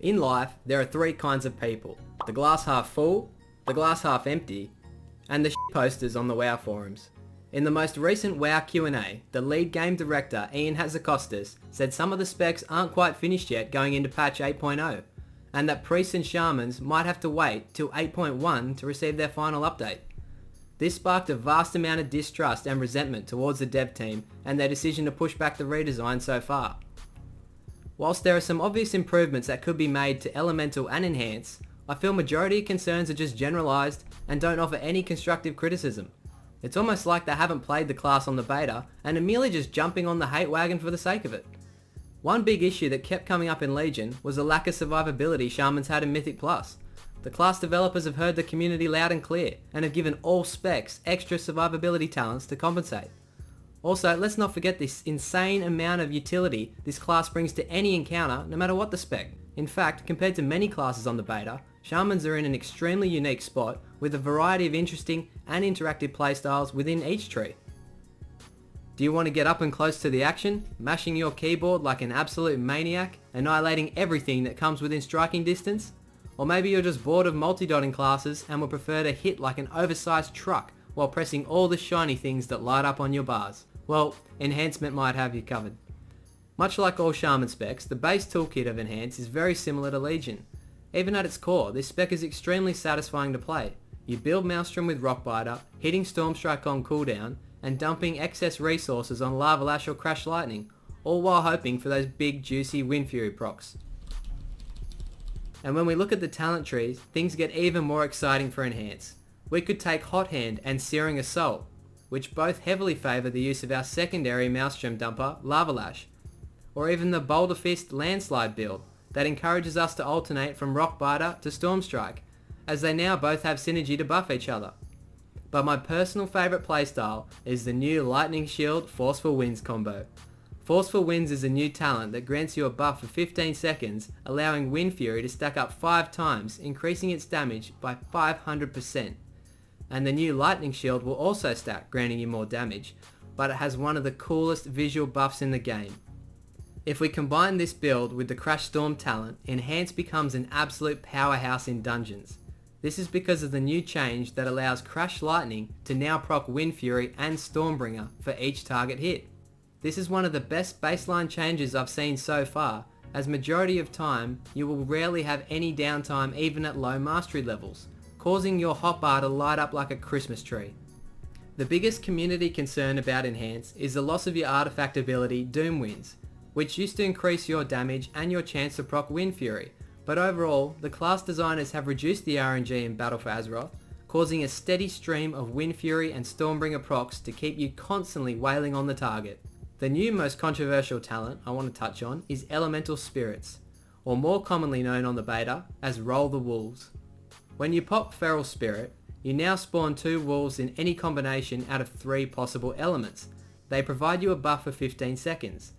In life, there are three kinds of people: the glass half full, the glass half empty, and the shit posters on the WoW forums. In the most recent WoW Q&A, the lead game director Ian Hazzakostas said some of the specs aren't quite finished yet going into patch 8.0, and that priests and shamans might have to wait till 8.1 to receive their final update. This sparked a vast amount of distrust and resentment towards the dev team and their decision to push back the redesign so far. Whilst there are some obvious improvements that could be made to Elemental and Enhance, I feel majority of concerns are just generalised and don't offer any constructive criticism. It's almost like they haven't played the class on the beta and are merely just jumping on the hate wagon for the sake of it. One big issue that kept coming up in Legion was the lack of survivability Shamans had in Mythic Plus. The class developers have heard the community loud and clear and have given all specs extra survivability talents to compensate. Also, let's not forget this insane amount of utility this class brings to any encounter, no matter what the spec. In fact, compared to many classes on the beta, Shamans are in an extremely unique spot with a variety of interesting and interactive playstyles within each tree. Do you want to get up and close to the action, mashing your keyboard like an absolute maniac, annihilating everything that comes within striking distance? Or maybe you're just bored of multi-dotting classes and would prefer to hit like an oversized truck while pressing all the shiny things that light up on your bars. Well, Enhancement might have you covered. Much like all Shaman specs, the base toolkit of Enhance is very similar to Legion. Even at its core, this spec is extremely satisfying to play. You build Maelstrom with Rockbiter, hitting Stormstrike on cooldown, and dumping excess resources on Lava Lash or Crash Lightning, all while hoping for those big juicy Wind Fury procs. And when we look at the talent trees, things get even more exciting for Enhance. We could take Hot Hand and Searing Assault, which both heavily favour the use of our secondary Maelstrom dumper, Lava Lash, or even the Boulder Fist Landslide build that encourages us to alternate from Rockbiter to Stormstrike, as they now both have synergy to buff each other. But my personal favourite playstyle is the new Lightning Shield Forceful Winds combo. Forceful Winds is a new talent that grants you a buff for 15 seconds, allowing Wind Fury to stack up 5 times, increasing its damage by 500%. And the new Lightning Shield will also stack, granting you more damage, but it has one of the coolest visual buffs in the game. If we combine this build with the Crash Storm talent, Enhance becomes an absolute powerhouse in dungeons. This is because of the new change that allows Crash Lightning to now proc Wind Fury and Stormbringer for each target hit. This is one of the best baseline changes I've seen so far, as majority of time you will rarely have any downtime even at low mastery levels, causing your hotbar to light up like a Christmas tree. The biggest community concern about Enhance is the loss of your artifact ability Doom Winds, which used to increase your damage and your chance to proc Wind Fury, but overall, the class designers have reduced the RNG in Battle For Azeroth, causing a steady stream of Wind Fury and Stormbringer procs to keep you constantly wailing on the target. The new most controversial talent I want to touch on is Elemental Spirits, or more commonly known on the beta as Roll the Wolves. When you pop Feral Spirit, you now spawn 2 wolves in any combination out of 3 possible elements. They provide you a buff for 15 seconds.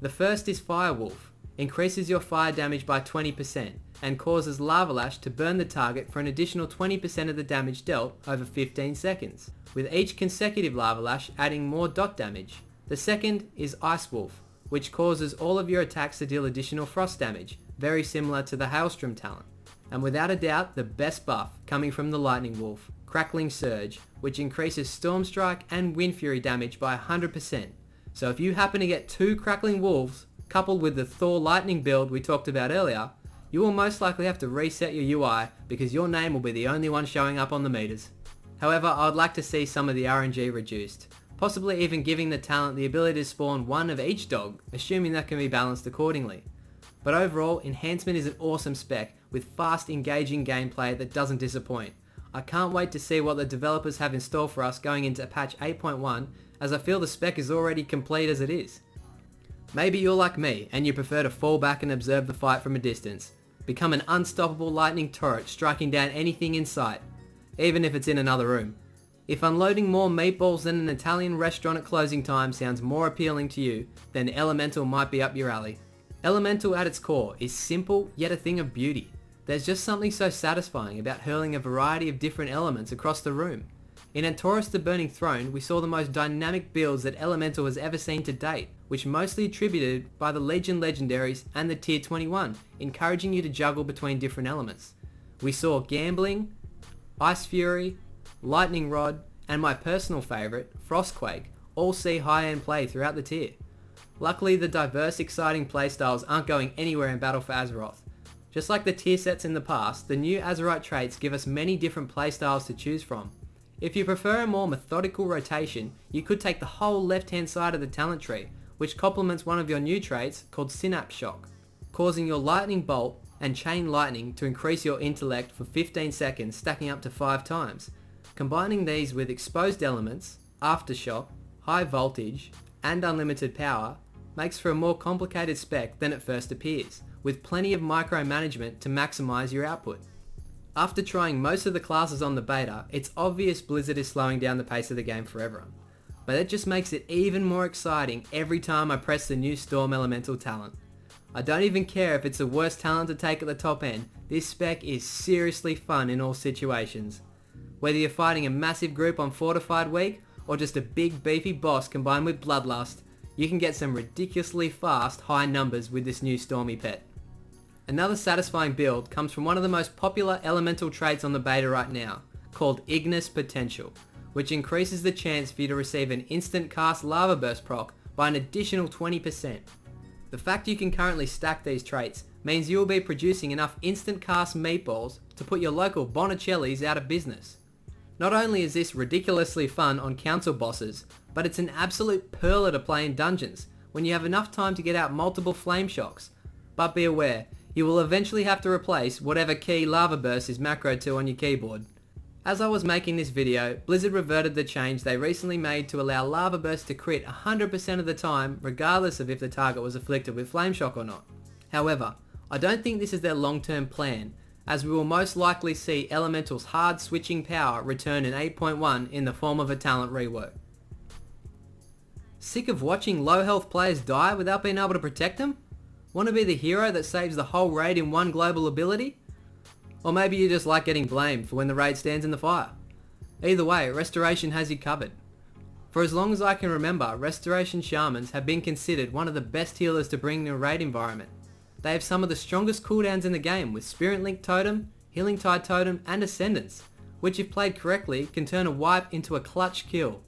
The first is Fire Wolf, increases your fire damage by 20% and causes Lava Lash to burn the target for an additional 20% of the damage dealt over 15 seconds, with each consecutive Lava Lash adding more dot damage. The second is Ice Wolf, which causes all of your attacks to deal additional frost damage, very similar to the Hailstrom talent. And without a doubt, the best buff coming from the Lightning Wolf, Crackling Surge, which increases Stormstrike and Wind Fury damage by 100%. So if you happen to get 2 Crackling Wolves, coupled with the Thor Lightning build we talked about earlier, you will most likely have to reset your UI because your name will be the only one showing up on the meters. However, I would like to see some of the RNG reduced, possibly even giving the talent the ability to spawn 1 of each dog, assuming that can be balanced accordingly. But overall, Enhancement is an awesome spec with fast engaging gameplay that doesn't disappoint. I can't wait to see what the developers have in store for us going into patch 8.1, as I feel the spec is already complete as it is. Maybe you're like me and you prefer to fall back and observe the fight from a distance. Become an unstoppable lightning turret striking down anything in sight, even if it's in another room. If unloading more meatballs than an Italian restaurant at closing time sounds more appealing to you, then Elemental might be up your alley. Elemental at its core is simple yet a thing of beauty. There's just something so satisfying about hurling a variety of different elements across the room. In Antorus the Burning Throne, we saw the most dynamic builds that Elemental has ever seen to date, which mostly attributed by the Legion legendaries and the tier 21, encouraging you to juggle between different elements. We saw Gambling, Ice Fury, Lightning Rod, and my personal favourite, Frostquake, all see high-end play throughout the tier. Luckily, the diverse, exciting playstyles aren't going anywhere in Battle for Azeroth. Just like the tier sets in the past, the new Azerite traits give us many different playstyles to choose from. If you prefer a more methodical rotation, you could take the whole left-hand side of the talent tree, which complements one of your new traits called Synapse Shock, causing your Lightning Bolt and Chain Lightning to increase your intellect for 15 seconds, stacking up to 5 times. Combining these with exposed elements, Aftershock, High Voltage, and Unlimited Power makes for a more complicated spec than it first appears, with plenty of micromanagement to maximise your output. After trying most of the classes on the beta, it's obvious Blizzard is slowing down the pace of the game for everyone. But it just makes it even more exciting every time I press the new Storm Elemental talent. I don't even care if it's the worst talent to take at the top end, this spec is seriously fun in all situations. Whether you're fighting a massive group on Fortified Week, or just a big beefy boss combined with Bloodlust, you can get some ridiculously fast high numbers with this new Stormy pet. Another satisfying build comes from one of the most popular elemental traits on the beta right now, called Ignis Potential, which increases the chance for you to receive an instant cast Lava Burst proc by an additional 20%. The fact you can currently stack these traits means you will be producing enough instant cast meatballs to put your local Bonicelli's out of business. Not only is this ridiculously fun on council bosses, but it's an absolute perler to play in dungeons when you have enough time to get out multiple flame shocks. But be aware, you will eventually have to replace whatever key Lava Burst is macroed to on your keyboard. As I was making this video, Blizzard reverted the change they recently made to allow Lava Burst to crit 100% of the time regardless of if the target was afflicted with Flame Shock or not. However, I don't think this is their long-term plan, as we will most likely see Elemental's hard switching power return in 8.1 in the form of a talent rework. Sick of watching low health players die without being able to protect them? Want to be the hero that saves the whole raid in one global ability? Or maybe you just like getting blamed for when the raid stands in the fire. Either way, Restoration has you covered. For as long as I can remember, Restoration Shamans have been considered one of the best healers to bring in a raid environment. They have some of the strongest cooldowns in the game with Spirit Link Totem, Healing Tide Totem and Ascendance, which if played correctly can turn a wipe into a clutch kill.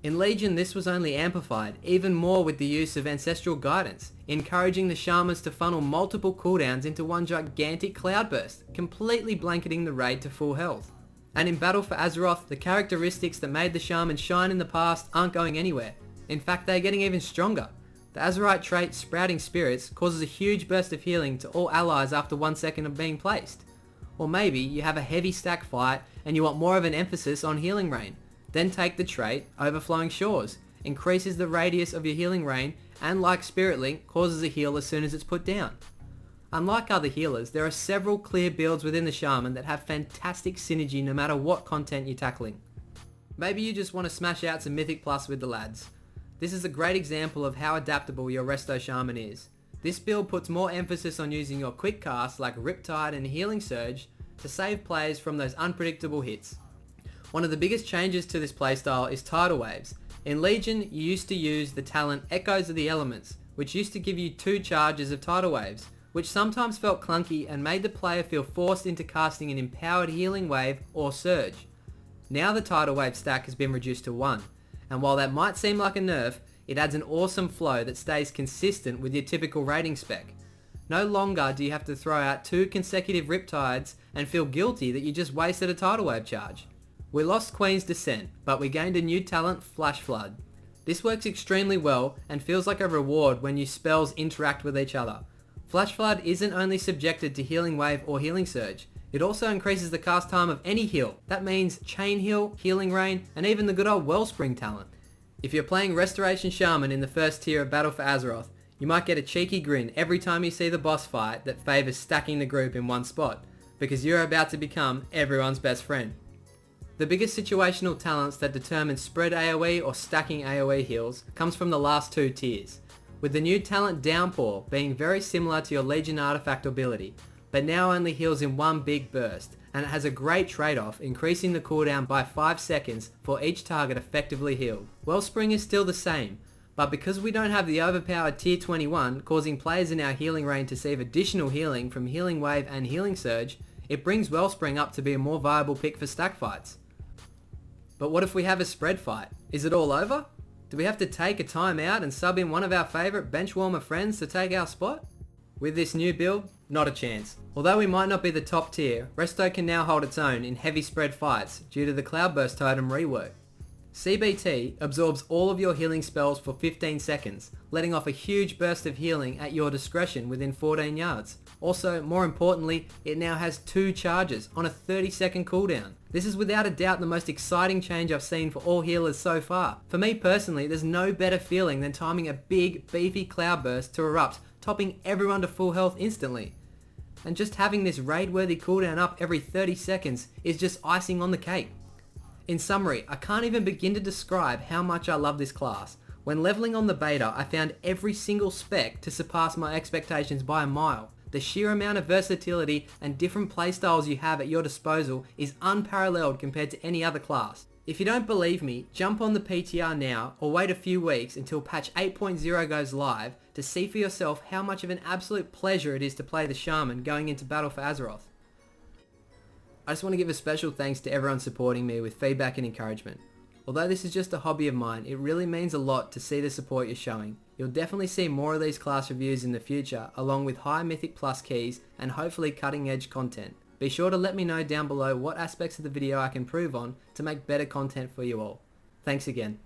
In Legion this was only amplified even more with the use of Ancestral Guidance, encouraging the Shamans to funnel multiple cooldowns into one gigantic cloudburst, completely blanketing the raid to full health. And in Battle for Azeroth, the characteristics that made the Shaman shine in the past aren't going anywhere. In fact, they're getting even stronger. The Azerite trait Sprouting Spirits causes a huge burst of healing to all allies after 1 second of being placed. Or maybe you have a heavy stack fight and you want more of an emphasis on healing rain. Then take the trait Overflowing Shores, increases the radius of your healing rain and like Spirit Link causes a heal as soon as it's put down. Unlike other healers, there are several clear builds within the Shaman that have fantastic synergy no matter what content you're tackling. Maybe you just want to smash out some Mythic Plus with the lads. This is a great example of how adaptable your Resto Shaman is. This build puts more emphasis on using your quick casts like Riptide and Healing Surge to save players from those unpredictable hits. One of the biggest changes to this playstyle is Tidal Waves. In Legion, you used to use the talent Echoes of the Elements, which used to give you 2 charges of Tidal Waves, which sometimes felt clunky and made the player feel forced into casting an empowered healing wave or surge. Now the Tidal Wave stack has been reduced to 1, and while that might seem like a nerf, it adds an awesome flow that stays consistent with your typical rating spec. No longer do you have to throw out 2 consecutive Riptides and feel guilty that you just wasted a Tidal Wave charge. We lost Queen's Descent, but we gained a new talent, Flash Flood. This works extremely well and feels like a reward when your spells interact with each other. Flash Flood isn't only subjected to Healing Wave or Healing Surge, it also increases the cast time of any heal. That means Chain Heal, Healing Rain, and even the good old Wellspring talent. If you're playing Restoration Shaman in the first tier of Battle for Azeroth, you might get a cheeky grin every time you see the boss fight that favours stacking the group in one spot, because you're about to become everyone's best friend. The biggest situational talents that determine spread AoE or stacking AoE heals comes from the last 2 tiers, with the new talent Downpour being very similar to your Legion artifact ability, but now only heals in one big burst, and it has a great trade-off increasing the cooldown by 5 seconds for each target effectively healed. Wellspring is still the same, But because we don't have the overpowered tier 21 causing players in our healing range to receive additional healing from Healing Wave and Healing Surge, it brings Wellspring up to be a more viable pick for stack fights. But what if we have a spread fight? Is it all over? Do we have to take a time out and sub in one of our favourite benchwarmer friends to take our spot? With this new build, not a chance. Although we might not be the top tier, Resto can now hold its own in heavy spread fights due to the Cloudburst totem rework. CBT absorbs all of your healing spells for 15 seconds, letting off a huge burst of healing at your discretion within 14 yards. Also, more importantly, it now has 2 charges on a 30-second cooldown. This is without a doubt the most exciting change I've seen for all healers so far. For me personally, there's no better feeling than timing a big, beefy Cloudburst to erupt, topping everyone to full health instantly. And just having this raid-worthy cooldown up every 30 seconds is just icing on the cake. In summary, I can't even begin to describe how much I love this class. When leveling on the beta, I found every single spec to surpass my expectations by a mile. The sheer amount of versatility and different playstyles you have at your disposal is unparalleled compared to any other class. If you don't believe me, jump on the PTR now or wait a few weeks until patch 8.0 goes live to see for yourself how much of an absolute pleasure it is to play the Shaman going into Battle for Azeroth. I just want to give a special thanks to everyone supporting me with feedback and encouragement. Although this is just a hobby of mine, it really means a lot to see the support you're showing. You'll definitely see more of these class reviews in the future, along with high Mythic Plus keys and hopefully cutting edge content. Be sure to let me know down below what aspects of the video I can improve on to make better content for you all. Thanks again.